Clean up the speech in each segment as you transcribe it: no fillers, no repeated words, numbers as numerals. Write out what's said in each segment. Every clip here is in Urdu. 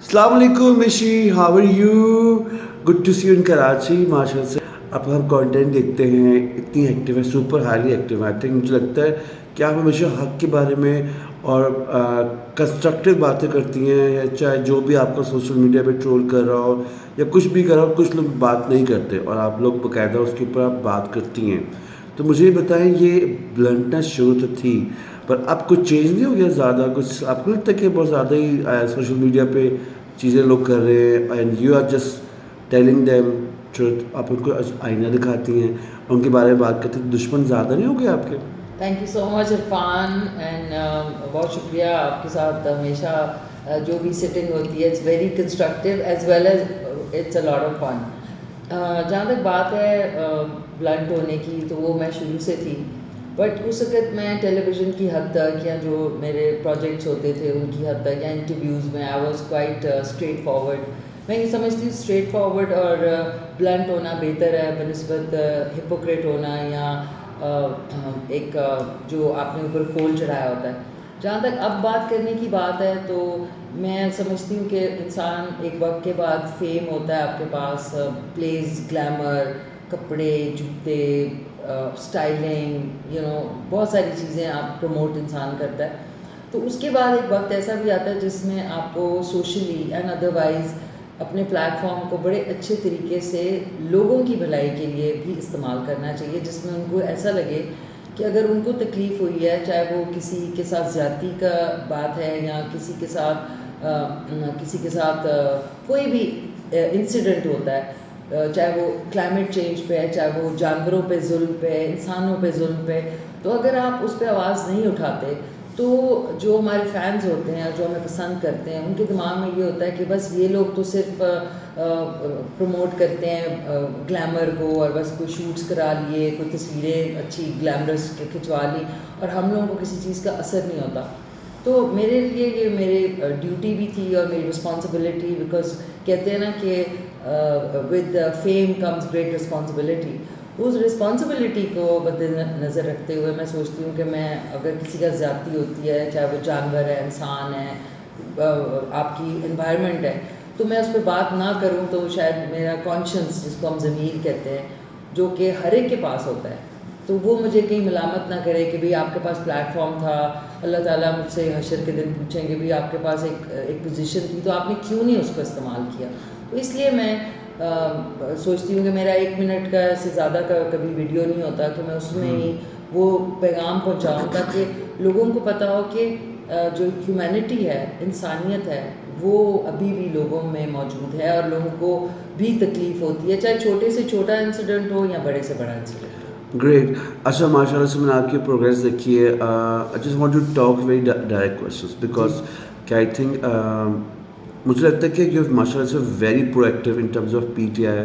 السلام علیکم Mishi, how are you? Good to see you in Karachi. ماشاء اللہ سے آپ ہم کانٹینٹ دیکھتے ہیں، اتنی ایکٹیو ہے، سپر ہائیلی ایکٹیو ہے. آئی تھنک مجھے لگتا ہے کہ آپ ہمیشہ حق کے بارے میں اور کنسٹرکٹیو باتیں کرتی ہیں، یا چاہے جو بھی آپ کا سوشل میڈیا پہ ٹرول کر رہا ہو یا کچھ بھی کر رہا ہو، کچھ لوگ بات نہیں کرتے اور آپ لوگ باقاعدہ اس کے اوپر آپ بات کرتی ہیں. تو مجھے یہ بتائیں، یہ بلنٹنس شروع تو تھی پر اب کچھ چینج نہیں ہو گیا زیادہ؟ کچھ آپ کو لگتا ہے کہ بہت زیادہ ہی سوشل میڈیا پہ چیزیں لوگ کر رہے ہیں and you are just telling them truth? آپ ان کو آئینہ دکھاتی ہیں، ان کے بارے میں بات کرتی ہیں، دشمن زیادہ نہیں ہو گئے آپ کے؟ Thank you so much Irfan and بہت شکریہ. آپ کے ساتھ ہمیشہ جو بھی سٹنگ ہوتی ہے it's very constructive as well as it's a lot of fun. جہاں تک بات ہے بلنٹ ہونے کی، تو وہ میں شروع سے تھی، بٹ اس وقت میں ٹیلی ویژن کی حد تک یا جو میرے پروجیکٹس ہوتے تھے ان کی حد تک یا انٹرویوز میں I was quite straight forward. میں یہ سمجھتی ہوں اسٹریٹ فارورڈ اور بلنٹ ہونا بہتر ہے بنسبت ہپوکریٹ ہونا یا ایک جو آپ نے اوپر کھول چڑھایا ہوتا ہے. جہاں تک اب بات کرنے کی بات ہے تو میں سمجھتی ہوں کہ انسان ایک وقت کے بعد فیم ہوتا ہے آپ کے پاس، پلیز، گلیمر، کپڑے، جوتے، اسٹائلنگ، بہت ساری چیزیں آپ پروموٹ انسان کرتا ہے. تو اس کے بعد ایک وقت ایسا بھی آتا ہے جس میں آپ کو سوشلی اینڈ ادروائز اپنے پلیٹ فارم کو بڑے اچھے طریقے سے لوگوں کی بھلائی کے لیے بھی استعمال کرنا چاہیے، جس میں ان کو ایسا لگے کہ اگر ان کو تکلیف ہوئی ہے، چاہے وہ کسی کے ساتھ زیادتی کا بات ہے یا کسی کے ساتھ کوئی بھی انسیڈنٹ ہوتا ہے، چاہے وہ کلائمیٹ چینج پہ ہے، چاہے وہ جانوروں پہ ظلم پہ، انسانوں پہ ظلم پہ، تو اگر آپ اس پہ آواز نہیں اٹھاتے تو جو ہمارے فینز ہوتے ہیں جو ہمیں پسند کرتے ہیں ان کے دماغ میں یہ ہوتا ہے کہ بس یہ لوگ تو صرف پروموٹ کرتے ہیں گلیمر کو، اور بس کوئی شوٹس کرا لیے، کوئی تصویریں اچھی گلیمرس کھنچوا لی، اور ہم لوگوں کو کسی چیز کا اثر نہیں ہوتا. تو میرے لیے یہ میری ڈیوٹی بھی تھی اور میری رسپانسبلٹی، بیکاز کہتے ہیں نا کہ with fame comes great responsibility. اس رسپانسبلٹی کو مد نظر رکھتے ہوئے میں سوچتی ہوں کہ میں اگر کسی کا زیادتی ہوتی ہے، چاہے وہ جانور ہے، انسان ہے، آپ کی انوائرمنٹ ہے، تو میں اس پہ بات نہ کروں تو شاید میرا کانشنس، جس کو ہم ضمیر کہتے ہیں، جو کہ ہر ایک کے پاس ہوتا ہے، تو وہ مجھے کہیں ملامت نہ کرے کہ بھئی آپ کے پاس پلیٹ فارم تھا، اللہ تعالیٰ مجھ سے حشر کے دن پوچھیں گے بھئی آپ کے پاس ایک پوزیشن تھی تو آپ نے کیوں نہیں اس کو استعمال کیا. تو اس لیے میں سوچتی ہوں کہ میرا 1 منٹ کا سے زیادہ کا کبھی ویڈیو نہیں ہوتا کہ میں اس میں ہی وہ پیغام پہنچاؤں، تاکہ لوگوں کو پتہ ہو کہ جو ہیومینٹی ہے، انسانیت ہے، وہ ابھی بھی لوگوں میں موجود ہے اور لوگوں کو بھی تکلیف ہوتی ہے، چاہے چھوٹے سے چھوٹا انسیڈنٹ ہو یا بڑے سے بڑا انسیڈنٹ ہو. گریٹ. اچھا، ماشاء اللہ سے میں نے آپ کی پروگریس دیکھی ہے. I just want to talk very direct questions because کہ آئی تھنک مجھے لگتا ہے کہ یو ماشاء اللہ سے very pro active in terms of P T I,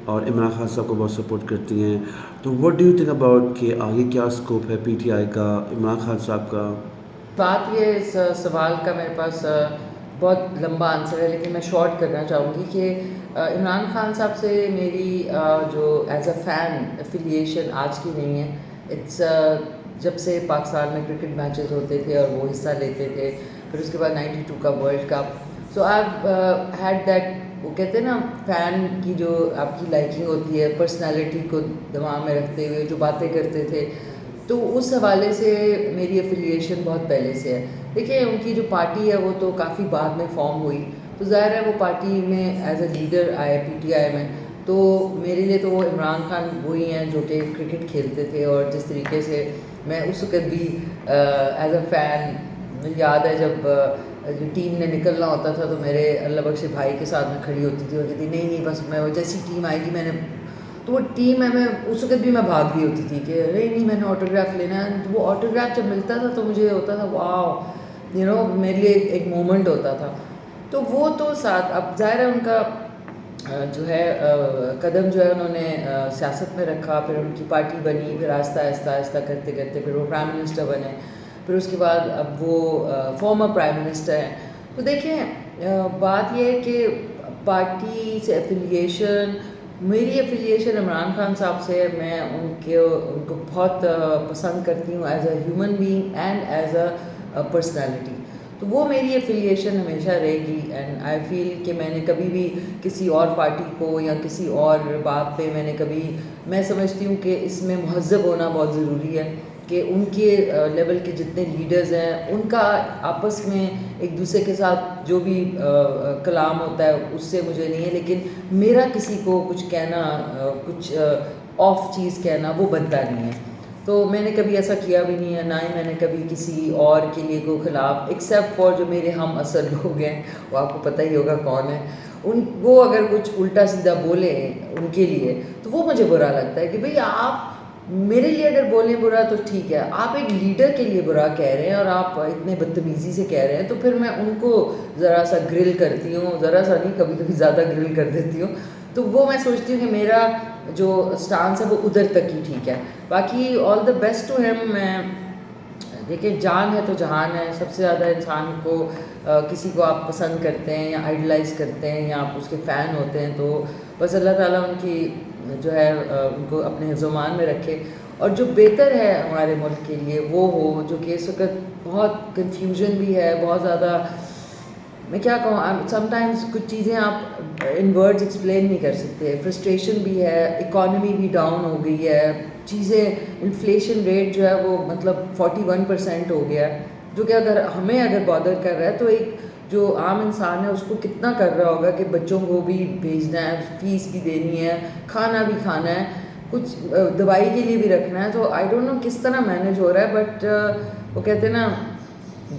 اور عمران خان صاحب کو بہت سپورٹ کرتی ہیں. تو what do you think about کہ آگے کیا اسکوپ ہے پی ٹی آئی کا، عمران خان صاحب کا؟ بات یہ اس سوال کا میرے پاس بہت لمبا آنسر ہے، لیکن میں شارٹ کرنا چاہوں گی کہ عمران خان صاحب سے میری جو ایز اے فین افیلیشن آج کی نہیں ہے. اٹس جب سے پاکستان میں کرکٹ میچز ہوتے تھے اور وہ حصہ لیتے تھے، پھر اس کے بعد 92 کا world cup, so I had that, وہ کہتے ہیں نا فین کی جو آپ کی لائکنگ ہوتی ہے، پرسنالٹی کو دماغ میں رکھتے ہوئے جو باتیں کرتے تھے، تو اس حوالے سے میری افیلیشن بہت پہلے سے ہے. دیکھیں ان کی جو پارٹی ہے وہ تو کافی بعد میں فارم ہوئی، تو ظاہر ہے وہ پارٹی میں ایز اے لیڈر آئے پی ٹی آئی میں، تو میرے لیے تو وہ عمران خان وہی ہیں جو کہ کرکٹ کھیلتے تھے. اور جس طریقے سے میں اس وقت بھی ایز اے فین، مجھے یاد ہے جب جو ٹیم نے نکلنا ہوتا تھا تو میرے اللہ بخش بھائی کے ساتھ میں کھڑی ہوتی تھی، وہ کہتی نہیں بس میں وہ جیسی ٹیم آئے گی میں نے، تو وہ ٹیم ہے، میں اس وقت بھی میں بھاگ رہی ہوتی تھی کہ نہیں میں نے آٹوگراف لینا ہے. تو وہ آٹوگراف جب ملتا تھا تو مجھے ہوتا تھا واو، میرے لیے ایک مومنٹ ہوتا تھا. تو وہ تو ساتھ، اب ظاہر ہے ان کا جو ہے قدم جو ہے انہوں نے سیاست میں رکھا، پھر ان کی پارٹی بنی، پھر آہستہ آہستہ آہستہ کرتے کرتے پھر وہ پرائم منسٹر بنے، پھر اس کے بعد اب وہ فارمر پرائم منسٹر ہیں. تو دیکھیں بات یہ ہے کہ پارٹی سے افیلیشن، میری افیلیشن عمران خان صاحب سے ہے. میں ان کو بہت پسند کرتی ہوں as a human being and as a personality. تو وہ میری افیلیشن ہمیشہ رہے گی. اینڈ آئی فیل کہ میں نے کبھی بھی کسی اور پارٹی کو یا کسی اور بات پہ میں سمجھتی ہوں کہ اس میں مہذب ہونا بہت ضروری ہے کہ ان کے لیول کے جتنے لیڈرز ہیں ان کا آپس میں ایک دوسرے کے ساتھ جو بھی کلام ہوتا ہے اس سے مجھے نہیں ہے, لیکن میرا کسی کو کچھ کہنا, کچھ آف چیز کہنا وہ بنتا نہیں ہے. تو میں نے کبھی ایسا کیا بھی نہیں ہے, نہ ہی میں نے کبھی کسی اور کے لیے کوئی خلاف, ایکسیپٹ فار جو میرے ہم اصل لوگ ہیں, وہ آپ کو پتہ ہی ہوگا کون ہے, وہ اگر کچھ الٹا سیدھا بولیں ان کے لیے تو وہ مجھے برا لگتا ہے کہ بھئی آپ میرے لیے اگر بولیں برا تو ٹھیک ہے, آپ ایک لیڈر کے لیے برا کہہ رہے ہیں اور آپ اتنے بدتمیزی سے کہہ رہے ہیں, تو پھر میں ان کو ذرا سا گرل کرتی ہوں, ذرا سا نہیں کبھی کبھی زیادہ گرل کر دیتی ہوں. تو وہ میں سوچتی ہوں کہ میرا جو اسٹانس ہے وہ ادھر تک ہی ٹھیک ہے. باقی آل دا بیسٹ ٹو ہیم. میں دیکھیں جان ہے تو جہان ہے, سب سے زیادہ انسان کو کسی کو آپ پسند کرتے ہیں یا آئیڈلائز کرتے ہیں یا آپ اس کے فین ہوتے ہیں, تو بس اللہ تعالیٰ ان کی جو ہے ان کو اپنے حفظ و امان میں رکھے, اور جو بہتر ہے ہمارے ملک کے لیے وہ ہو. جو کہ اس وقت بہت کنفیوژن بھی ہے, بہت زیادہ, میں کیا کہوں, سم ٹائمز کچھ چیزیں آپ ان ورڈز ایکسپلین نہیں کر سکتے. فرسٹریشن بھی ہے, اکانومی بھی ڈاؤن ہو گئی ہے, چیزیں, انفلیشن ریٹ جو ہے وہ مطلب 41% ہو گیا ہے, جو کہ اگر بادر کر رہا ہے تو ایک جو عام انسان ہے اس کو کتنا کر رہا ہوگا کہ بچوں کو بھی بھیجنا ہے, فیس بھی دینی ہے, کھانا بھی کھانا ہے, کچھ دوائی کے لیے بھی رکھنا ہے. تو آئی ڈونٹ نو کس طرح مینیج ہو رہا ہے, بٹ وہ کہتے ہیں نا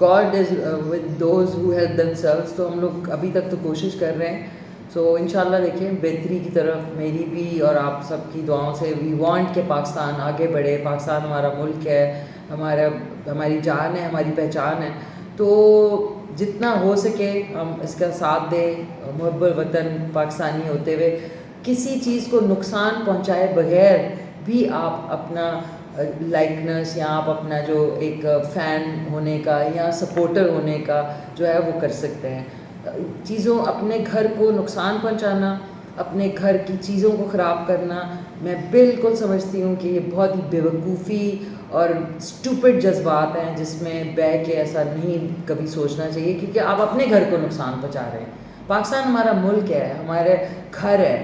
God is with those who help them selves. تو ہم لوگ ابھی تک تو کوشش کر رہے ہیں. سو انشاءاللہ دیکھیں بہتری کی طرف میری بھی اور آپ سب کی دعاؤں سے. وی وانٹ کہ پاکستان آگے بڑھے. پاکستان ہمارا ملک ہے, ہماری جان ہے, ہماری پہچان ہے. تو جتنا ہو سکے ہم اس کا ساتھ دیں, محب الوطن پاکستانی ہوتے ہوئے کسی چیز کو نقصان پہنچائے بغیر بھی آپ اپنا لائکنس یا آپ اپنا جو ایک فین ہونے کا یا سپورٹر ہونے کا جو ہے وہ کر سکتے ہیں. چیزوں, اپنے گھر کو نقصان پہنچانا, اپنے گھر کی چیزوں کو خراب کرنا, میں بالکل سمجھتی ہوں کہ یہ بہت ہی بیوقوفی اور اسٹوپڈ جذبات ہیں جس میں بہ کے ایسا نہیں کبھی سوچنا چاہیے, کیونکہ آپ اپنے گھر کو نقصان پہنچا رہے ہیں. پاکستان ہمارا ملک ہے, ہمارے گھر ہے,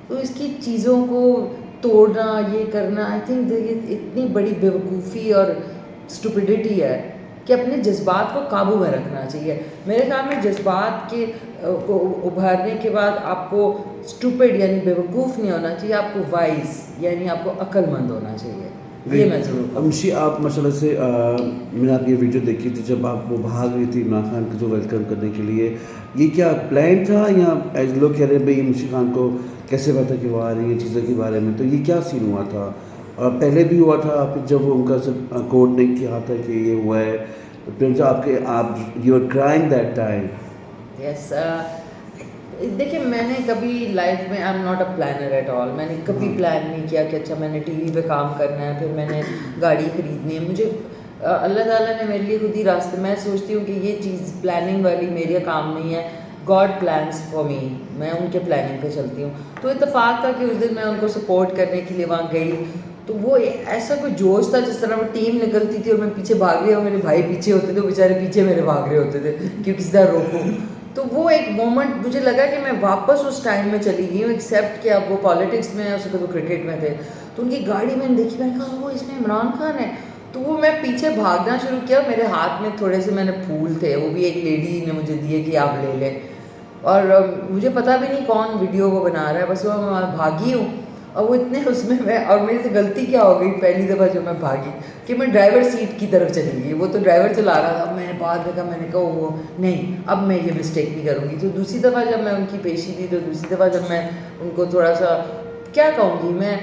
تو اس کی چیزوں کو توڑنا, یہ کرنا, آئی تھنک اتنی بڑی بیوقوفی اور اسٹوپڈیٹی ہے کہ اپنے جذبات کو قابو میں رکھنا چاہیے. میرے خیال میں جذبات کے کو ابھارنے کے بعد آپ کو اسٹوپڈ یعنی بیوقوف نہیں ہونا چاہیے, آپ کو وائز یعنی آپ کو عقل مند ہونا چاہیے. یہ میں ضرور امشی, آپ ماشاء اللہ سے میں نے آپ یہ ویڈیو دیکھی تھی جب آپ وہ بھاگ رہی تھی عمران خان کو جو ویلکم کرنے کے لیے, یہ کیا پلان تھا یا ایز لوگ کہہ رہے ہیں بھائی امشی خان کو کیسے پتا کہ وہ آ رہی ہیں چیزوں کے بارے میں, تو یہ کیا سین ہوا تھا؟ اور پہلے بھی ہوا تھا پھر جب وہ ان کا سب کوٹ نہیں کیا تھا کہ یہ ہوا ہے, پھر جب آپ you are crying that time. Yes, دیکھیں میں نے کبھی لائف میں I am not a planner at all. میں نے کبھی پلان نہیں کیا کہ اچھا میں نے ٹی وی پہ کام کرنا ہے, پھر میں نے گاڑی خریدنی ہے. مجھے اللہ تعالیٰ نے میرے لیے خود ہی راستے, میں سوچتی ہوں کہ یہ چیز پلاننگ والی میرا کام نہیں ہے. گاڈ پلانس فار می, میں ان کے پلاننگ پہ چلتی ہوں. تو اتفاق تھا کہ اس دن میں ان کو سپورٹ کرنے کے لیے وہاں گئی, تو وہ ایسا کوئی جوش تھا جس طرح وہ ٹیم نکلتی تھی اور میں پیچھے بھاگ رہی ہوں, میرے بھائی پیچھے ہوتے تھے, وہ بیچارے پیچھے میرے بھاگ رہے ہوتے تھے کہ کسی طرح روکوں. تو وہ ایک مومنٹ مجھے لگا کہ میں واپس اس ٹائم میں چلی گئی ہوں, ایکسیپٹ کہ اب وہ پالیٹکس میں اس وقت وہ کرکٹ میں تھے. تو ان کی گاڑی میں نے دیکھی, میں نے کہا وہ اس میں عمران خان ہے. تو وہ میں پیچھے بھاگنا شروع کیا, میرے ہاتھ میں تھوڑے سے میں نے پھول تھے, وہ بھی ایک لیڈی نے مجھے دیے کہ آپ لے لیں, اور مجھے پتہ بھی نہیں کون ویڈیو کو بنا رہا ہے, بس وہ میں بھاگی ہوں. اور وہ اتنے اس میں اور میری سے غلطی کیا ہو گئی پہلی دفعہ جب میں بھاگی کہ میں ڈرائیور سیٹ کی طرف چلی گئی. وہ تو ڈرائیور چلا رہا تھا, میں نے بعد میں کہا, میں نے کہا وہ نہیں اب میں یہ مسٹیک نہیں کروں گی. تو دوسری دفعہ جب میں ان کی پیشی دی, تو دوسری دفعہ جب میں ان کو تھوڑا سا کیا کہوں گی, میں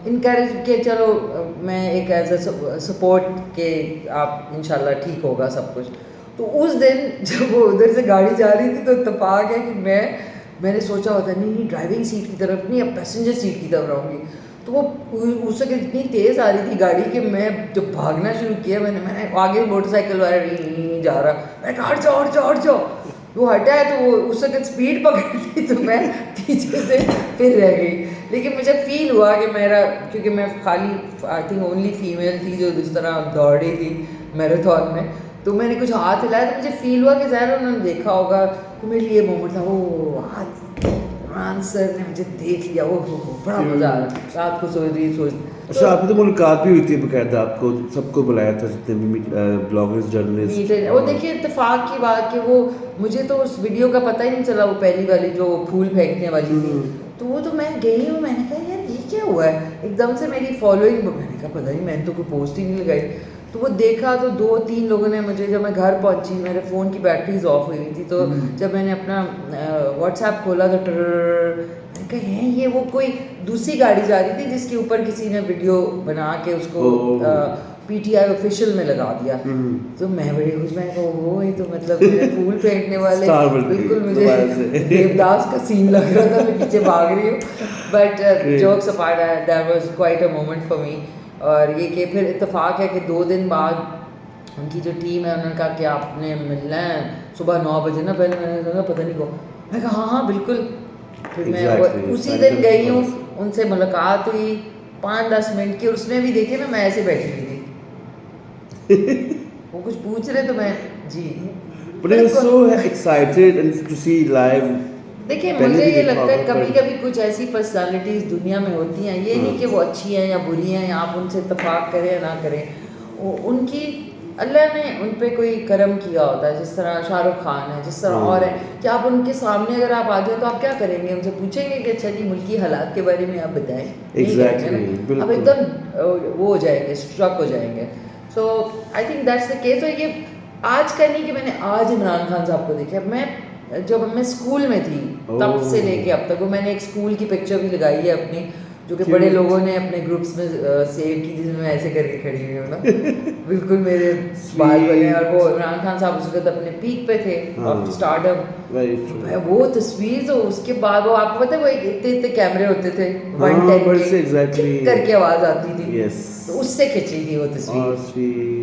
انکریج کہ چلو میں ایک ایز اے سپورٹ کہ آپ انشاءاللہ ٹھیک ہوگا سب کچھ. تو اس دن جب وہ ادھر سے گاڑی جا رہی تھی تو اتفاق ہے کہ میں نے سوچا ہوتا نہیں ڈرائیونگ سیٹ کی طرف نہیں, اب پیسنجر سیٹ کی طرف رہوں گی. تو وہ اس سے اتنی تیز آ رہی تھی گاڑی کہ میں جب بھاگنا شروع کیا, میں نے آگے موٹر سائیکل والا جا رہا, میں کہا ہٹ جاؤ. وہ ہٹا ہے تو وہ اس وقت اسپیڈ پکڑ لی, تو میں پیچھے سے پھر رہ گئی. لیکن مجھے فیل ہوا کہ میرا, کیونکہ میں خالی آئی تھنک اونلی فیمیل تھی جو اس طرح دوڑ رہی تھی میراتھن میں, تو میں نے کچھ ہاتھ ہلایا تو مجھے فیل ہوا کہ ظاہر انہوں نے دیکھا ہوگا. تو میرے لیے مومنٹ تھا, او عمران سر نے مجھے دیکھ لیا, او ہو بڑا مزہ آ رہا. رات کو سوچ اچھا آپ کی تو ملاقات بھی ہوئی تھی باقاعدہ, آپ کو سب کو بلایا تھا جتنے بھی بلاگرز جرنلسٹ. وہ دیکھیے اتفاق کی بات کہ وہ مجھے تو اس ویڈیو کا پتہ ہی نہیں چلا, وہ پہلی والی جو پھول پھینکنے والی تھی. تو وہ تو میں گئی ہوں, میں نے کہا یار یہ کیا ہوا ہے, ایک دم سے میری فالوئنگ, میں نے کہا پتہ نہیں میں نے تو کوئی پوسٹ ہی نہیں لگائی. تو وہ دیکھا تو 2-3 لوگوں نے مجھے, جب میں گھر پہنچی میرے فون کی بیٹریز آف ہوئی ہوئی تھی, تو جب میں نے اپنا واٹس ایپ کھولا تو میں نے کہا ہے یہ وہ کوئی دوسری گاڑی جا رہی تھی جس کے اوپر کسی نے ویڈیو بنا کے اس کو پی ٹی آئی آفیشیل میں لگا دیا. تو میں بڑی خوش, میں کہا وہ یہ تو مطلب میرے پھول پھینکنے والے بالکل مجھے دیوداس کا سین لگ رہا تھا, میں پیچھے بھاگ رہی ہوں. But jokes apart, that was quite a moment for me. اور یہ کہ پھر اتفاق ہے کہ 2 دن بعد ان کی جو ٹیم ہے انہوں نے کہا کہ آپ نے ملنا ہے صبح 9 بجے نا. پہلے میں نے کہا پتہ نہیں کون, میں کہا ہاں ہاں بالکل. پھر میں اسی دن گئی ہوں, ان سے ملاقات ہوئی 5-10 منٹ کی, اس میں بھی دیکھے نا میں ایسے بیٹھی ہوئی تھی, وہ کچھ پوچھ رہے تو میں جی. But I was so excited to see live. دیکھیے مجھے یہ لگتا ہے کبھی کبھی کچھ ایسی پرسنالٹیز دنیا میں ہوتی ہیں, یہ نہیں کہ وہ اچھی ہیں یا بری ہیں یا آپ ان سے اتفاق کریں یا نہ کریں, ان کی اللہ نے ان پہ کوئی کرم کیا ہوتا ہے. جس طرح شاہ رخ خان ہے, جس طرح اور ہیں, کہ آپ ان کے سامنے اگر آپ آ جائیں تو آپ کیا کریں گے, ان سے پوچھیں گے کہ اچھا جی ملکی حالات کے بارے میں آپ بتائیں, آپ ایک دم وہ ہو جائیں گے, اسٹرک ہو جائیں گے. So I think that's the case. اور یہ آج کا نہیں کہ میں نے آج عمران خان صاحب کو دیکھا, میں جب میں اسکول میں تھی تب سے لے کے اب تک, وہ میں نے ایک اسکول کی پکچر بھی لگائی ہے اپنی, جو کہ بڑے لوگوں نے اپنے گروپس میں سیو کی, جس میں ایسے کر کے کھڑی ہوئی ہوں نا, بالکل میرے بال بنے. اور وہ عمران خان صاحب اس وقت اپنے پیک پہ تھے آف اسٹارٹ اپ. وہ تصویر تو اس کے بعد وہ آپ کو پتہ ہے وہ اتنے کیمرے ہوتے تھے 110 کے کر کے آواز آتی تھی, تو اس سے کھینچی تھی وہ تصویر.